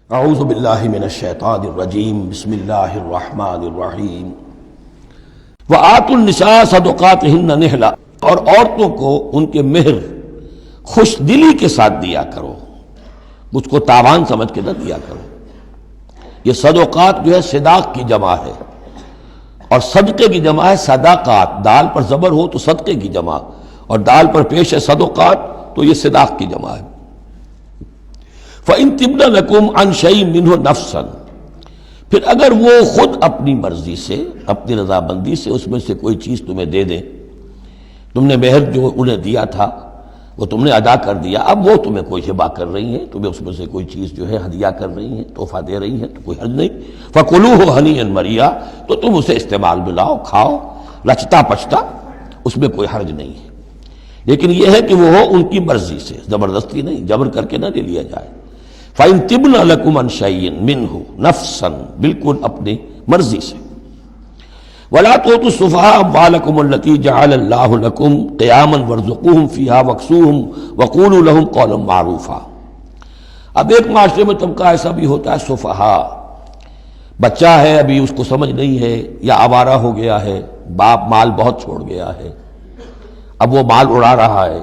اعوذ باللہ من الشیطان الرجیم بسم اللہ الرحمن الرحیم وآتوا النساء صدقاتہن نحلا، اور عورتوں کو ان کے مہر خوش دلی کے ساتھ دیا کرو، اس کو تاوان سمجھ کے نہ دیا کرو۔ یہ صدقات جو ہے صداق کی جمع ہے، اور صدقے کی جمع ہے صداقات، دال پر زبر ہو تو صدقے کی جمع، اور دال پر پیش ہے صدقات تو یہ صداق کی جمع ہے۔ فَإِن تِبْنَ لَكُمْ عَنْ شَيْءٍ مِّنْهُ نَفْسًا، پھر اگر وہ خود اپنی مرضی سے، اپنی رضامندی سے اس میں سے کوئی چیز تمہیں دے دیں، تم نے مہر جو انہیں دیا تھا وہ تم نے ادا کر دیا، اب وہ تمہیں کوئی ہبہ کر رہی ہیں، تمہیں اس میں سے کوئی چیز جو ہے ہدیہ کر رہی ہیں، تحفہ دے رہی ہیں، تو کوئی حرج نہیں۔ فَكُلُوهُ هَنِيًّا مَرِيًّا، تو تم اسے استعمال میں لاؤ، کھاؤ لچتا پچتا، اس میں کوئی حرج نہیں ہے، لیکن یہ ہے کہ وہ ہو ان کی مرضی سے، زبردستی نہیں، جبر کر کے نہ لے لیا جائے۔ فَإِن تِبْنَ لَكُمْ عَنْ شَيْءٍ مِّنْهُ نَفْسًا، بالکل اپنی مرضی سے۔ وَلَا تُؤْتُوا السُّفَهَاءَ أَمْوَالَكُمُ الَّتِي جَعَلَ اللَّهُ لَكُمْ قِيَامًا وَارْزُقُوهُمْ فِيهَا وَاكْسُوهُمْ وَقُولُوا لَهُمْ قَوْلًا مَّعْرُوفًا۔ اب ایک معاشرے میں طبقہ ایسا بھی ہوتا ہے سفہاء، بچہ ہے ابھی اس کو سمجھ نہیں ہے، یا آوارہ ہو گیا ہے، باپ مال بہت چھوڑ گیا ہے، اب وہ مال اڑا رہا ہے،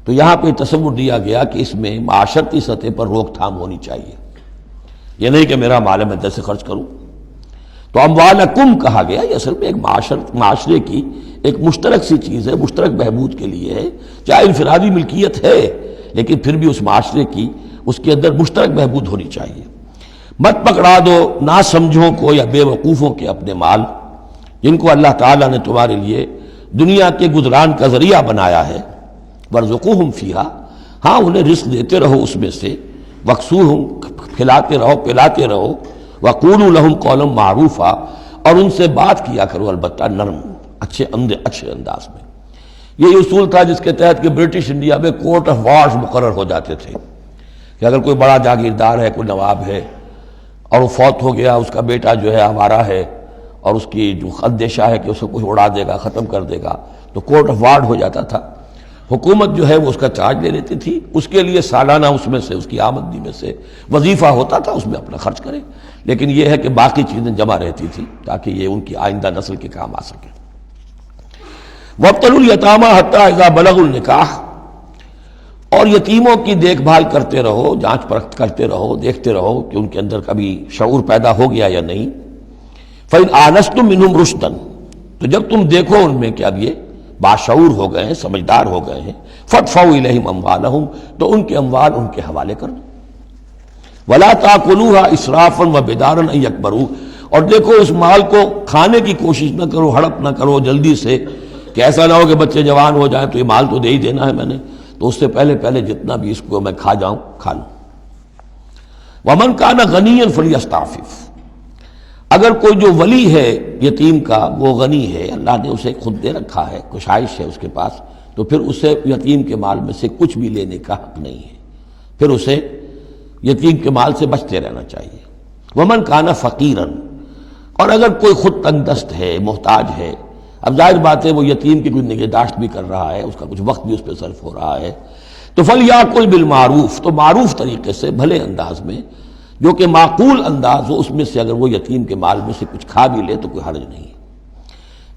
تو یہاں پہ تصور دیا گیا کہ اس میں معاشرتی سطح پر روک تھام ہونی چاہیے، یہ نہیں کہ میرا مال ہے میں جیسے خرچ کروں۔ تو اموالکم کہا گیا، یہ اصل میں ایک معاشرے کی ایک مشترک سی چیز ہے، مشترک بہبود کے لیے ہے، چاہے انفرادی ملکیت ہے لیکن پھر بھی اس معاشرے کی، اس کے اندر مشترک بہبود ہونی چاہیے۔ مت پکڑا دو ناسمجھوں کو یا بے وقوفوں کے اپنے مال، جن کو اللہ تعالیٰ نے تمہارے لیے دنیا کے گزران کا ذریعہ بنایا ہے۔ وَارْزُقُوهُمْ فِيهَا، ہاں انہیں رزق دیتے رہو اس میں سے، وَاكْسُوهُمْ کھلاتے رہو پلاتے رہو، وَقُولُوا لَهُمْ قَوْلًا مَّعْرُوفًا، اور ان سے بات کیا کرو البتہ نرم اچھے انداز میں۔ یہ اصول تھا جس کے تحت کہ برٹش انڈیا میں کورٹ آف وارز مقرر ہو جاتے تھے، کہ اگر کوئی بڑا جاگیردار ہے، کوئی نواب ہے، اور وہ فوت ہو گیا، اس کا بیٹا جو ہے آوارہ ہے، اور اس کی جو اندیشہ ہے کہ اسے کچھ اڑا دے گا، ختم کر دے گا، تو کورٹ آف وارز ہو جاتا تھا، حکومت جو ہے وہ اس کا چارج لے لیتی تھی، اس کے لیے سالانہ اس میں سے، اس کی آمدنی میں سے وظیفہ ہوتا تھا، اس میں اپنا خرچ کرے، لیکن یہ ہے کہ باقی چیزیں جمع رہتی تھی تاکہ یہ ان کی آئندہ نسل کے کام آ سکے۔ وَابْتَلُوا الْيَتَامَىٰ حَتَّىٰ إِذَا بَلَغُوا النِّكَاحَ، اور یتیموں کی دیکھ بھال کرتے رہو، جانچ پرکھ کرتے رہو، دیکھتے رہو کہ ان کے اندر کبھی شعور پیدا ہو گیا یا نہیں۔ فَإِنْ آنَسْتُم مِّنْهُمْ رُشْدًا، تو جب تم دیکھو ان میں کہ اب یہ باشعور ہو گئے ہیں، سمجھدار ہو گئے ہیں، فَادْفَعُوا إِلَيْهِمْ أَمْوَالَهُمْ، تو ان کے اموال ان کے حوالے کر دو۔ وَلَا تَأْكُلُوهَا إِسْرَافًا وَبِدَارًا أَن يَكْبَرُوا، اور دیکھو اس مال کو کھانے کی کوشش نہ کرو، ہڑپ نہ کرو جلدی سے، کہ ایسا نہ ہو کہ بچے جوان ہو جائیں تو یہ مال تو دے ہی دینا ہے میں نے، تو اس سے پہلے جتنا بھی اس کو میں کھا جاؤں کھا لوں۔ وَمَنْ كَانَ غَنِيًّا فَلْيَسْتَعْفِفْ، اگر کوئی جو ولی ہے یتیم کا وہ غنی ہے، اللہ نے اسے خود دے رکھا ہے، کشائش ہے اس کے پاس، تو پھر اسے یتیم کے مال میں سے کچھ بھی لینے کا حق نہیں ہے، پھر اسے یتیم کے مال سے بچتے رہنا چاہیے۔ وَمَنْ كَانَ فَقِيرًا، اور اگر کوئی خود تنگ دست ہے، محتاج ہے، اب ظاہر بات ہے وہ یتیم کی کوئی نگہداشت بھی کر رہا ہے، اس کا کچھ وقت بھی اس پہ صرف ہو رہا ہے، تو فَلْيَأْكُلْ بِالْمَعْرُوفِ، تو معروف طریقے سے، بھلے انداز میں، جو کہ معقول انداز ہو، اس میں سے اگر وہ یتیم کے مال میں سے کچھ کھا بھی لے تو کوئی حرج نہیں ہے۔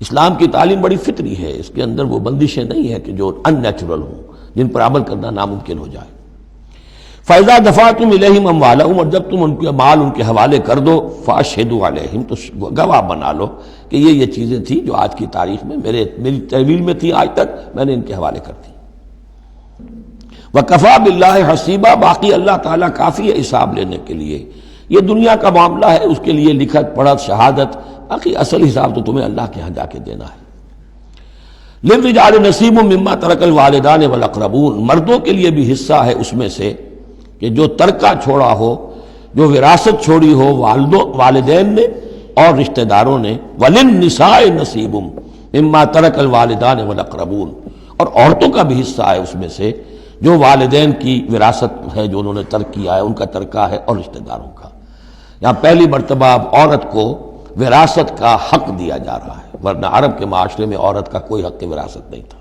اسلام کی تعلیم بڑی فطری ہے، اس کے اندر وہ بندشیں نہیں ہیں کہ جو ان نیچرل ہوں، جن پر عمل کرنا ناممکن ہو جائے۔ فَإِذَا دَفَعْتُمْ إِلَيْهِمْ أَمْوَالَهُمْ، اور جب تم ان کے مال ان کے حوالے کر دو، فَأَشْهِدُوا عَلَيْهِمْ، تو گواہ بنا لو کہ یہ چیزیں تھیں جو آج کی تاریخ میں میری تحویل میں تھی، آج تک میں نے ان کے حوالے کر دی۔ وَكَفَىٰ بِاللَّهِ حَسِيبًا، باقی اللہ تعالیٰ کافی ہے حساب لینے کے لیے، یہ دنیا کا معاملہ ہے، اس کے لیے لکھت پڑھت شہادت، باقی اصل حساب تو تمہیں اللہ کے ہاں جا کے دینا ہے۔ لِلرِّجَالِ نَصِيبٌ مِّمَّا تَرَكَ الْوَالِدَانِ وَالْأَقْرَبُونَ، مردوں کے لیے بھی حصہ ہے اس میں سے کہ جو ترکہ چھوڑا ہو، جو وراثت چھوڑی ہو والدین نے اور رشتہ داروں نے۔ وَلِلنِّسَاءِ نَصِيبٌ مِّمَّا تَرَكَ الْوَالِدَانِ وَالْأَقْرَبُونَ، اور عورتوں کا بھی حصہ ہے اس میں سے جو والدین کی وراثت ہے، جو انہوں نے ترک کیا ہے، ان کا ترکہ ہے، اور رشتہ داروں کا۔ یہاں پہلی مرتبہ اب عورت کو وراثت کا حق دیا جا رہا ہے، ورنہ عرب کے معاشرے میں عورت کا کوئی حق وراثت نہیں تھا۔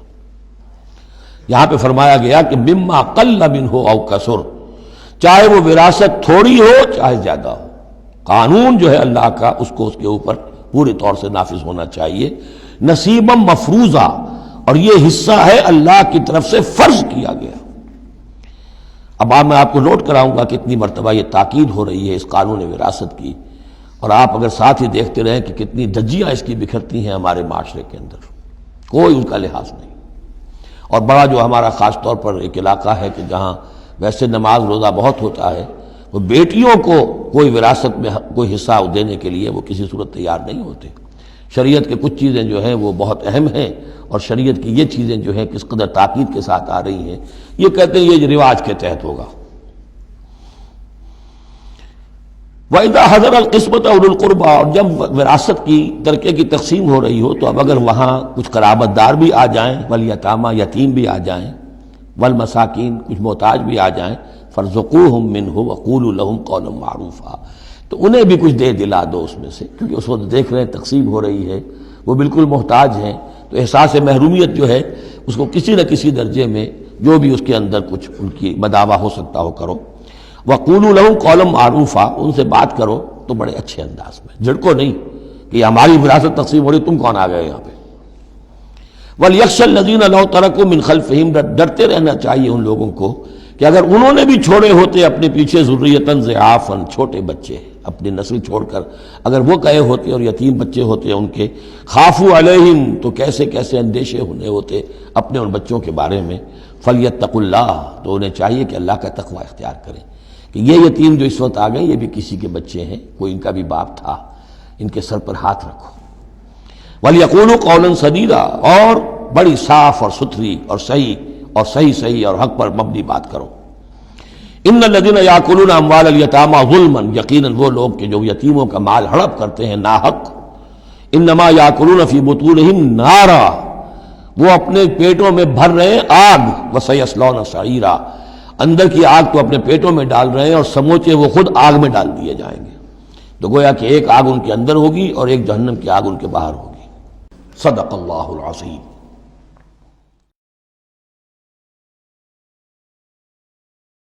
یہاں پہ فرمایا گیا کہ مما قل منہ او کثر، چاہے وہ وراثت تھوڑی ہو چاہے زیادہ ہو، قانون جو ہے اللہ کا اس کو اس کے اوپر پورے طور سے نافذ ہونا چاہیے، نصیبا مفروضہ، اور یہ حصہ ہے اللہ کی طرف سے فرض کیا گیا۔ اب میں آپ کو نوٹ کراؤں گا کہ کتنی مرتبہ یہ تاکید ہو رہی ہے اس قانون وراثت کی، اور آپ اگر ساتھ ہی دیکھتے رہیں کہ کتنی دھجیاں اس کی بکھرتی ہیں ہمارے معاشرے کے اندر، کوئی ان کا لحاظ نہیں۔ اور بڑا جو ہمارا خاص طور پر ایک علاقہ ہے کہ جہاں ویسے نماز روزہ بہت ہوتا ہے، وہ بیٹیوں کو کوئی وراثت میں کوئی حصہ دینے کے لیے وہ کسی صورت تیار نہیں ہوتے۔ شریعت کے کچھ چیزیں جو ہیں وہ بہت اہم ہیں، اور شریعت کی یہ چیزیں جو ہیں کس قدر تاکید کے ساتھ آ رہی ہیں، یہ کہتے ہیں یہ رواج کے تحت ہوگا۔ وَإِذَا حَضَرَ الْقِسْمَةَ أُولُو الْقُرْبَى، اور جب وراثت کی ترکے کی تقسیم ہو رہی ہو تو اب اگر وہاں کچھ قرابت دار بھی آ جائیں، والیتامى یتیم بھی آ جائیں، والمساکین کچھ محتاج بھی آ جائیں، فارزقوہم منہ وقولوا لہم قولا معروفا، تو انہیں بھی کچھ دے دلا دو اس میں سے، کیونکہ اس وقت دیکھ رہے ہیں تقسیم ہو رہی ہے، وہ بالکل محتاج ہیں، تو احساس محرومیت جو ہے اس کو کسی نہ کسی درجے میں جو بھی اس کے اندر کچھ ان کی مداوع ہو سکتا ہو کرو۔ وَقُولُوا لَهُمْ قَوْلًا مَعْرُوفًا، ان سے بات کرو تو بڑے اچھے انداز میں، جھڑکو نہیں کہ ہماری وراثت تقسیم ہو رہی تم کون آ گئے یہاں پہ۔ وَلْيَخْشَ الَّذِينَ لَوْ تَرَكُوا مِنْ خَلْفِهِمْ، ڈرتے رہنا چاہیے ان لوگوں کو کہ اگر انہوں نے بھی چھوڑے ہوتے اپنے پیچھے ذُرِّيَّةً ضِعَافًا، چھوٹے بچے، اپنی نسل چھوڑ کر اگر وہ گئے ہوتے اور یتیم بچے ہوتے ان کے، خافوا علیہم، تو کیسے کیسے اندیشے ہونے ہوتے اپنے ان بچوں کے بارے میں، فلیتقوا اللہ، تو انہیں چاہیے کہ اللہ کا تقوی اختیار کریں کہ یہ یتیم جو اس وقت آ گئے یہ بھی کسی کے بچے ہیں، کوئی ان کا بھی باپ تھا، ان کے سر پر ہاتھ رکھو۔ وَلْيَقُولُوا قَوْلًا سَدِيدًا، اور بڑی صاف اور ستھری اور صحیح اور حق پر مبنی بات کرو۔ ان الذین یاکلون اموال الیتامی ظلما، یقیناً وہ لوگ کہ جو یتیموں کا مال ہڑپ کرتے ہیں ناحق، انما یاکلون فی بطونہم نارا، وہ اپنے پیٹوں میں بھر رہے ہیں آگ، وسیصلون سعیرا، اندر کی آگ تو اپنے پیٹوں میں ڈال رہے ہیں اور سموچے وہ خود آگ میں ڈال دیے جائیں گے۔ تو گویا کہ ایک آگ ان کے اندر ہوگی اور ایک جہنم کی آگ ان کے باہر ہوگی۔ صدق اللہ العظیم۔